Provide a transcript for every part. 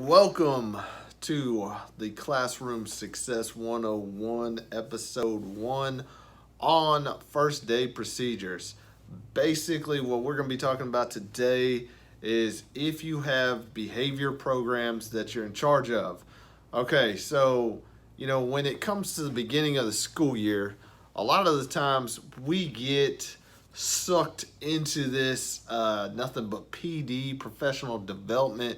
Welcome to the Classroom Success 101, Episode 1 on First Day Procedures. Basically, what we're going to be talking about today is if you have behavior programs that you're in charge of. Okay, so, when it comes to the beginning of the school year, a lot of the times we get sucked into this nothing but PD, professional development,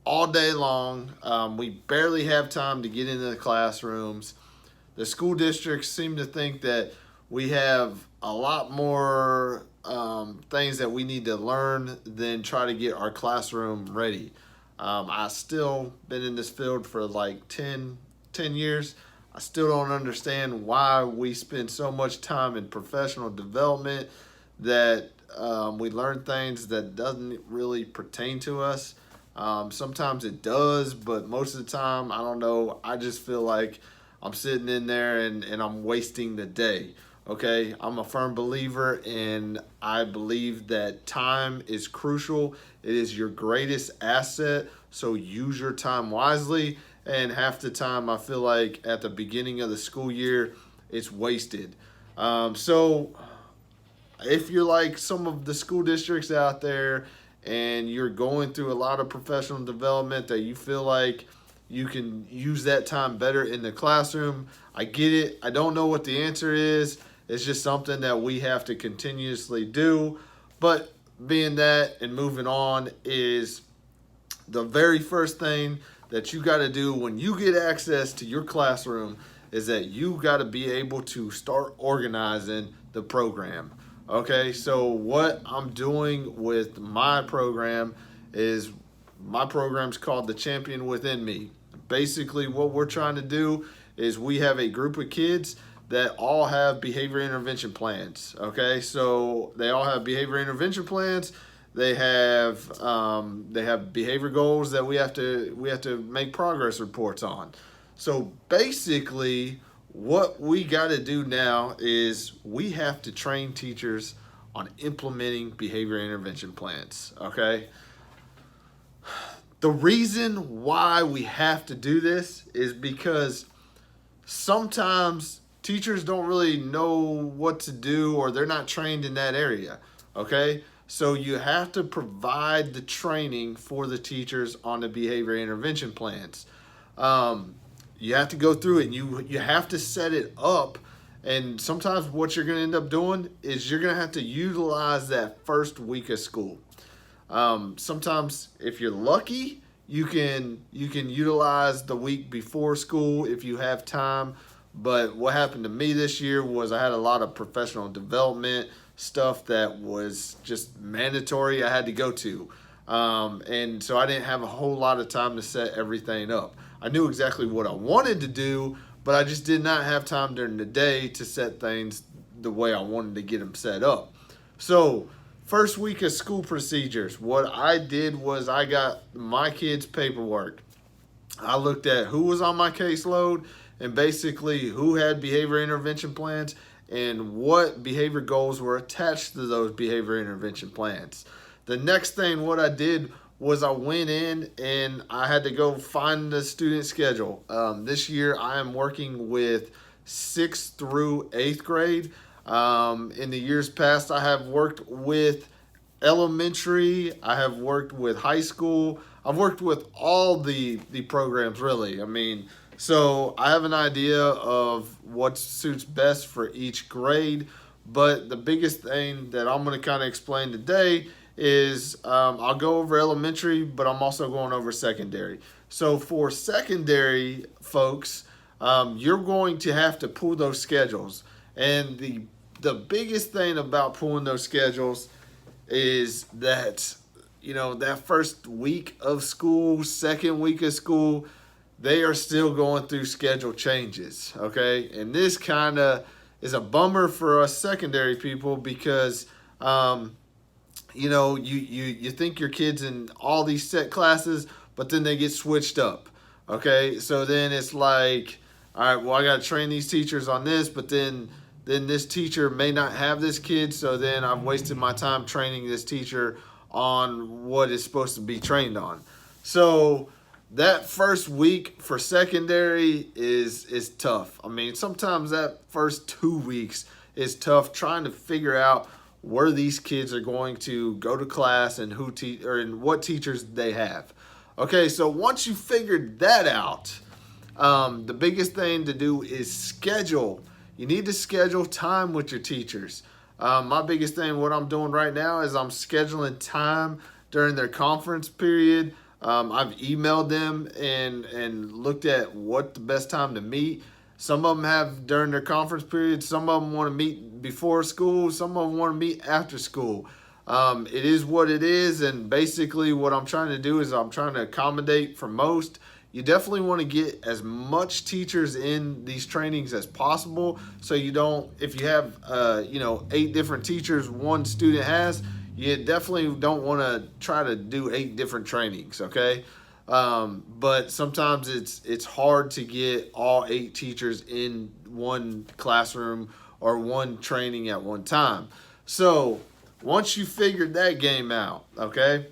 all day long. We barely have time to get into the classrooms. The school districts seem to think that we have a lot more things that we need to learn than try to get our classroom ready. I still been in this field for like 10 years. I still don't understand why we spend so much time in professional development that we learn things that doesn't really pertain to us. Sometimes it does, but most of the time, I don't know. I just feel like I'm sitting in there and I'm wasting the day. Okay, I'm a firm believer, and I believe that time is crucial. It is your greatest asset, so use your time wisely. And half the time, I feel like at the beginning of the school year, it's wasted. So if you're like some of the school districts out there and you're going through a lot of professional development that you feel like you can use that time better in the classroom, I get it. I don't know what the answer is. It's just something that we have to continuously do. But being that and moving on is the very first thing that you got to do when you get access to your classroom is that you got to be able to start organizing the program. Okay, so what I'm doing with my program is my program's called The Champion Within Me. Basically, what we're trying to do is we have a group of kids that all have behavior intervention plans. Okay, so they all have behavior intervention plans. They have behavior goals that we have to make progress reports on. So basically, what we got to do now is we have to train teachers on implementing behavior intervention plans. Okay. The reason why we have to do this is because sometimes teachers don't really know what to do, or they're not trained in that area. Okay. So you have to provide the training for the teachers on the behavior intervention plans. You have to go through it, and you have to set it up. And sometimes what you're going to end up doing is you're going to have to utilize that first week of school. Sometimes if you're lucky, you can utilize the week before school if you have time. But what happened to me this year was I had a lot of professional development stuff that was just mandatory I had to go to. And so I didn't have a whole lot of time to set everything up. I knew exactly what I wanted to do, but I just did not have time during the day to set things the way I wanted to get them set up. So first week of school procedures, what I did was I got my kids' paperwork. I looked at who was on my caseload and basically who had behavior intervention plans and what behavior goals were attached to those behavior intervention plans. The next thing what I did was I went in and I had to go find the student schedule. This year I am working with 6th through 8th grade. In the years past I have worked with elementary, I have worked with high school, I've worked with all the programs really. So I have an idea of what suits best for each grade, but the biggest thing that I'm going to kind of explain today is I'll go over elementary, but I'm also going over secondary. So for secondary folks, you're going to have to pull those schedules. And the biggest thing about pulling those schedules is that, that first week of school, second week of school, they are still going through schedule changes, okay? And this kind of is a bummer for us secondary people because, you think your kid's in all these set classes, but then they get switched up, okay? So then it's like, all right, well, I got to train these teachers on this, but then this teacher may not have this kid, so then I've wasted my time training this teacher on what is supposed to be trained on. So that first week for secondary is tough. I mean, sometimes that first 2 weeks is tough trying to figure out where these kids are going to go to class and and what teachers they have. Okay, so once you figured that out, the biggest thing to do is schedule. You need to schedule time with your teachers. My biggest thing, what I'm doing right now, is I'm scheduling time during their conference period. I've emailed them and looked at what the best time to meet. Some of them have during their conference period. Some of them want to meet before school. Some of them want to meet after school. It is what it is, and basically what I'm trying to do is I'm trying to accommodate for most. You definitely want to get as much teachers in these trainings as possible, so you don't, if you have 8 different teachers one student has, you definitely don't want to try to do 8 different trainings, okay? But sometimes it's hard to get all 8 teachers in one classroom or one training at one time. So once you figured that game out, okay,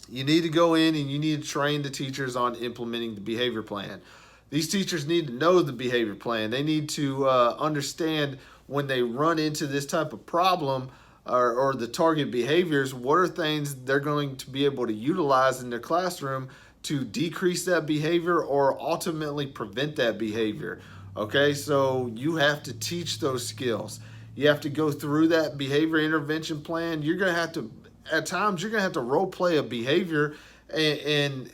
you need to go in and you need to train the teachers on implementing the behavior plan. These teachers need to know the behavior plan. They need to understand when they run into this type of problem or the target behaviors, what are things they're going to be able to utilize in their classroom to decrease that behavior or ultimately prevent that behavior. Okay, so you have to teach those skills. You have to go through that behavior intervention plan. You're going to have to, at times, you're going to have to role play a behavior and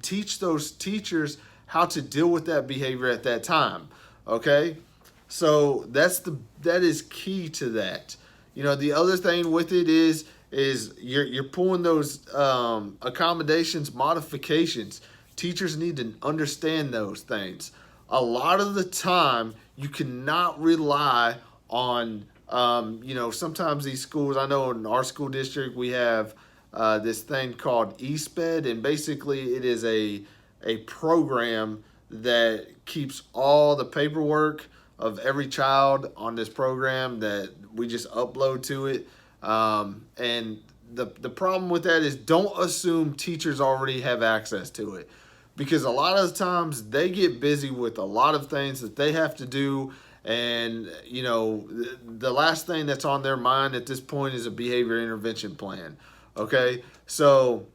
teach those teachers how to deal with that behavior at that time. Okay, so that is key to that. The other thing with it is you're pulling those accommodations, modifications. Teachers need to understand those things. A lot of the time, you cannot rely on, sometimes these schools, I know in our school district, we have this thing called eSped, and basically it is a program that keeps all the paperwork of every child on this program that we just upload to it. And the problem with that is don't assume teachers already have access to it, because a lot of the times they get busy with a lot of things that they have to do. And, the last thing that's on their mind at this point is a behavior intervention plan. Okay, so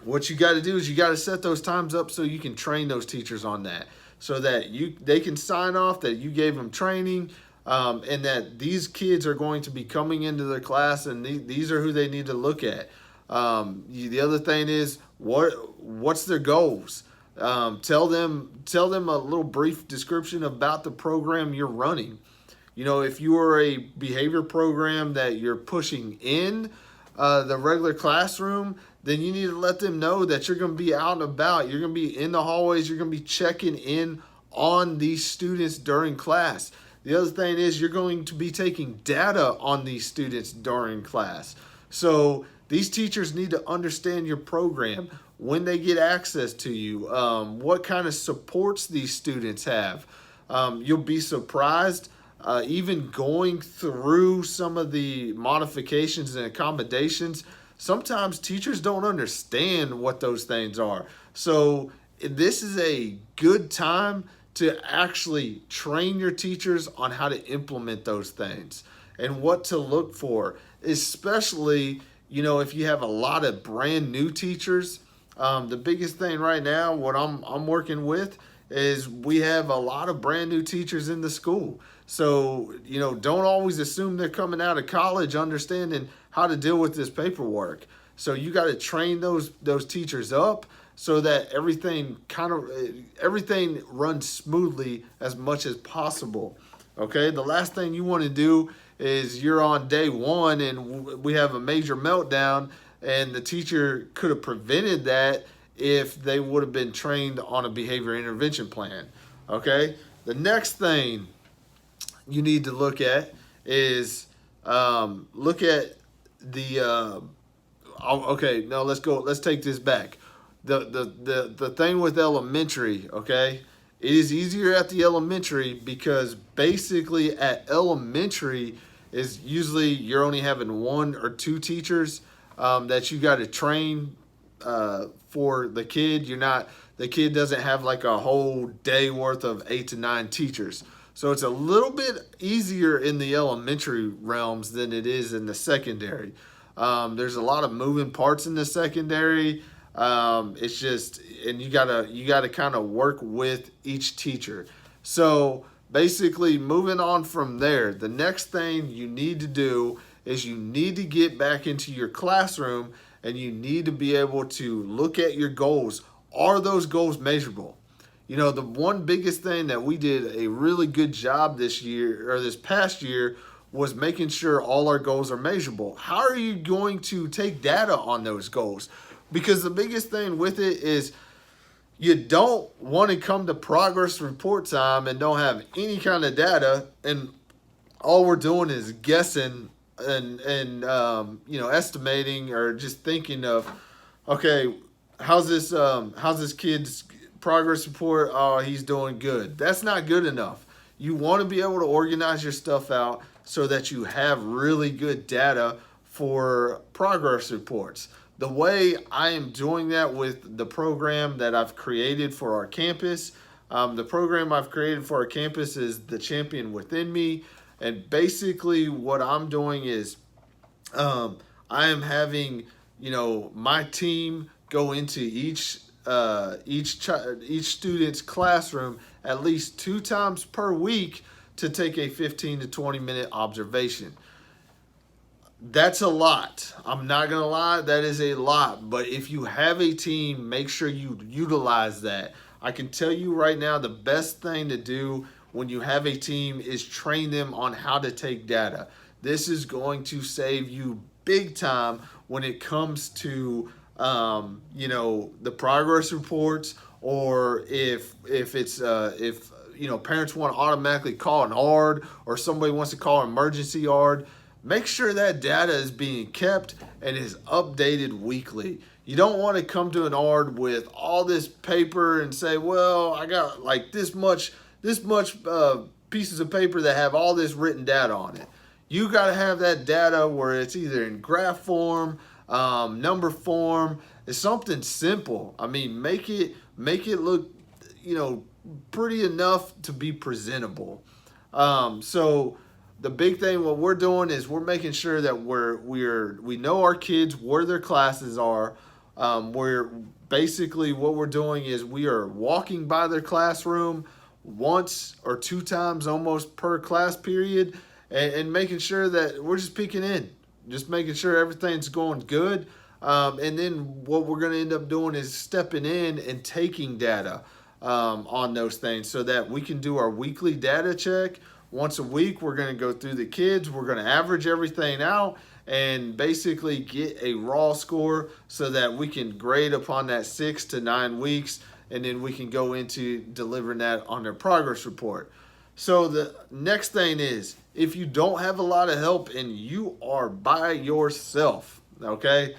what you got to do is you got to set those times up so you can train those teachers on that, so that they can sign off that you gave them training, and that these kids are going to be coming into their class, and these are who they need to look at. The other thing is what's their goals. Tell them a little brief description about the program you're running. If you are a behavior program that you're pushing in the regular classroom, then you need to let them know that you're going to be out and about. You're going to be in the hallways. You're going to be checking in on these students during class. The other thing is you're going to be taking data on these students during class. So these teachers need to understand your program, when they get access to you, what kind of supports these students have. You'll be surprised, even going through some of the modifications and accommodations, sometimes teachers don't understand what those things are. So this is a good time to actually train your teachers on how to implement those things and what to look for, especially, if you have a lot of brand new teachers. The biggest thing right now, what I'm working with, is we have a lot of brand new teachers in the school. So, don't always assume they're coming out of college understanding how to deal with this paperwork. So you got to train those teachers up so that everything runs smoothly as much as possible. Okay, the last thing you want to do is you're on day one and we have a major meltdown, and the teacher could have prevented that if they would have been trained on a behavior intervention plan. Okay, the next thing you need to look at is look at the okay, no, let's take this back. The thing with elementary, okay, it is easier at the elementary because basically at elementary is usually you're only having 1 or 2 teachers that you got to train for the kid. The kid doesn't have like a whole day worth of 8 to 9 teachers. So it's a little bit easier in the elementary realms than it is in the secondary. There's a lot of moving parts in the secondary. It's just, and you gotta kind of work with each teacher. So basically, moving on from there, the next thing you need to do is you need to get back into your classroom and you need to be able to look at your goals. Are those goals measurable? You know, the one biggest thing that we did a really good job this year or this past year was making sure all our goals are measurable. How are you going to take data on those goals? Because the biggest thing with it is you don't want to come to progress report time and don't have any kind of data, and all we're doing is guessing and estimating or just thinking of, okay, how's this kid's progress report? Oh, he's doing good. That's not good enough. You want to be able to organize your stuff out so that you have really good data for progress reports. The way I am doing that with the program that I've created for our campus, the program I've created for our campus is the Champion Within Me. And basically what I'm doing is I am having, my team go into each student's classroom at least 2 times per week to take a 15 to 20 minute observation. That's a lot. I'm not going to lie, that is a lot. But if you have a team, make sure you utilize that. I can tell you right now, the best thing to do when you have a team is train them on how to take data. This is going to save you big time when it comes to the progress reports, or if parents want to automatically call an ARD or somebody wants to call an emergency ARD. Make sure that data is being kept and is updated weekly. You don't want to come to an ARD with all this paper and say, well, I got like this much pieces of paper that have all this written data on it. You got to have that data where it's either in graph form, number form. It's something simple. I mean, make it look, pretty enough to be presentable. So the big thing, what we're doing is we're making sure that we know our kids, where their classes are. We're basically, what we're doing is we are walking by their classroom once or 2 times almost per class period, and making sure that we're just peeking in, just making sure everything's going good. And then what we're going to end up doing is stepping in and taking data on those things so that we can do our weekly data check. Once a week, we're going to go through the kids. We're going to average everything out and basically get a raw score so that we can grade upon that 6 to 9 weeks, and then we can go into delivering that on their progress report. So the next thing is, if you don't have a lot of help and you are by yourself, okay?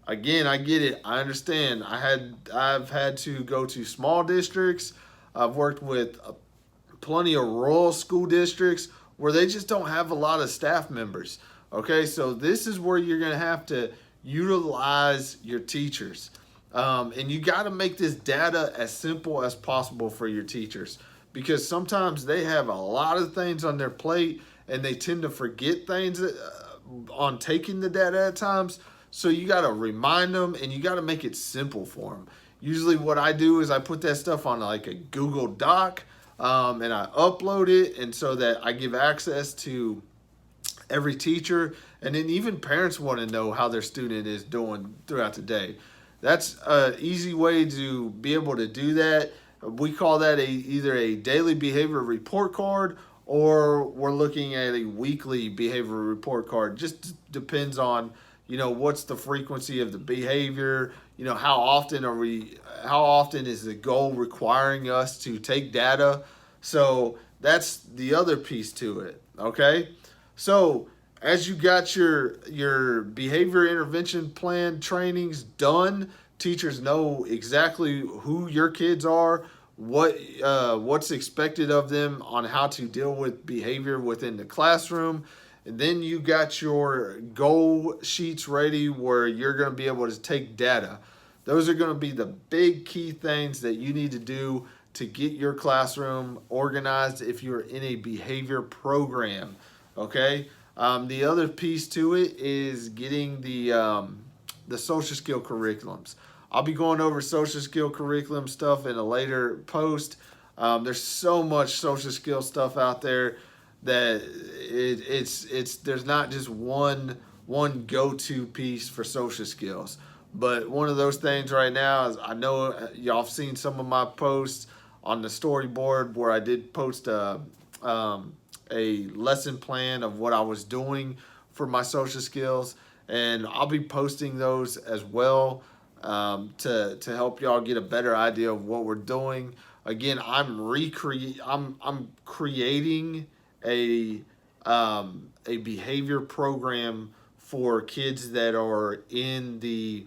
Again, I get it. I understand. I've had to go to small districts. I've worked with plenty of rural school districts where they just don't have a lot of staff members. Okay, so this is where you're going to have to utilize your teachers. And you got to make this data as simple as possible for your teachers, because sometimes they have a lot of things on their plate and they tend to forget things on taking the data at times. So you got to remind them and you got to make it simple for them. Usually what I do is I put that stuff on like a Google Doc, and I upload it, and so that I give access to every teacher, and then even parents want to know how their student is doing throughout the day. That's an easy way to be able to do that. We call that either a daily behavior report card, or we're looking at a weekly behavior report card. Just depends on, what's the frequency of the behavior, how often is the goal requiring us to take data. So that's the other piece to it, okay? So as you got your behavior intervention plan trainings done, teachers know exactly who your kids are, what's expected of them on how to deal with behavior within the classroom. And then you got your goal sheets ready where you're going to be able to take data. Those are going to be the big key things that you need to do to get your classroom organized if you're in a behavior program. Okay. The other piece to it is getting the social skill curriculums. I'll be going over social skill curriculum stuff in a later post. There's so much social skill stuff out there that it's there's not just one go-to piece for social skills. But one of those things right now is, I know y'all have seen some of my posts on the storyboard where I did post a lesson plan of what I was doing for my social skills, and I'll be posting those as well, to help y'all get a better idea of what we're doing. Again, I'm creating a behavior program for kids that are in the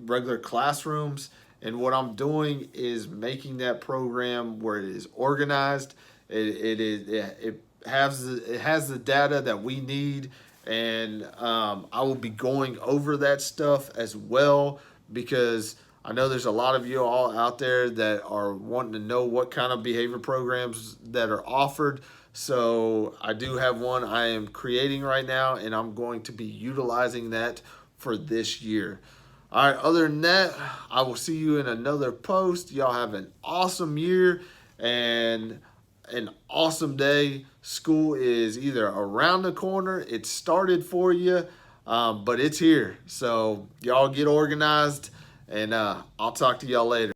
regular classrooms. And what I'm doing is making that program where it is organized. It has the data that we need, and I will be going over that stuff as well, because I know there's a lot of you all out there that are wanting to know what kind of behavior programs that are offered. So I do have one I am creating right now, and I'm going to be utilizing that for this year. All right, other than that, I will see you in another post. Y'all have an awesome year and an awesome day. School is either around the corner, it started for you, but it's here. So y'all get organized, and I'll talk to y'all later.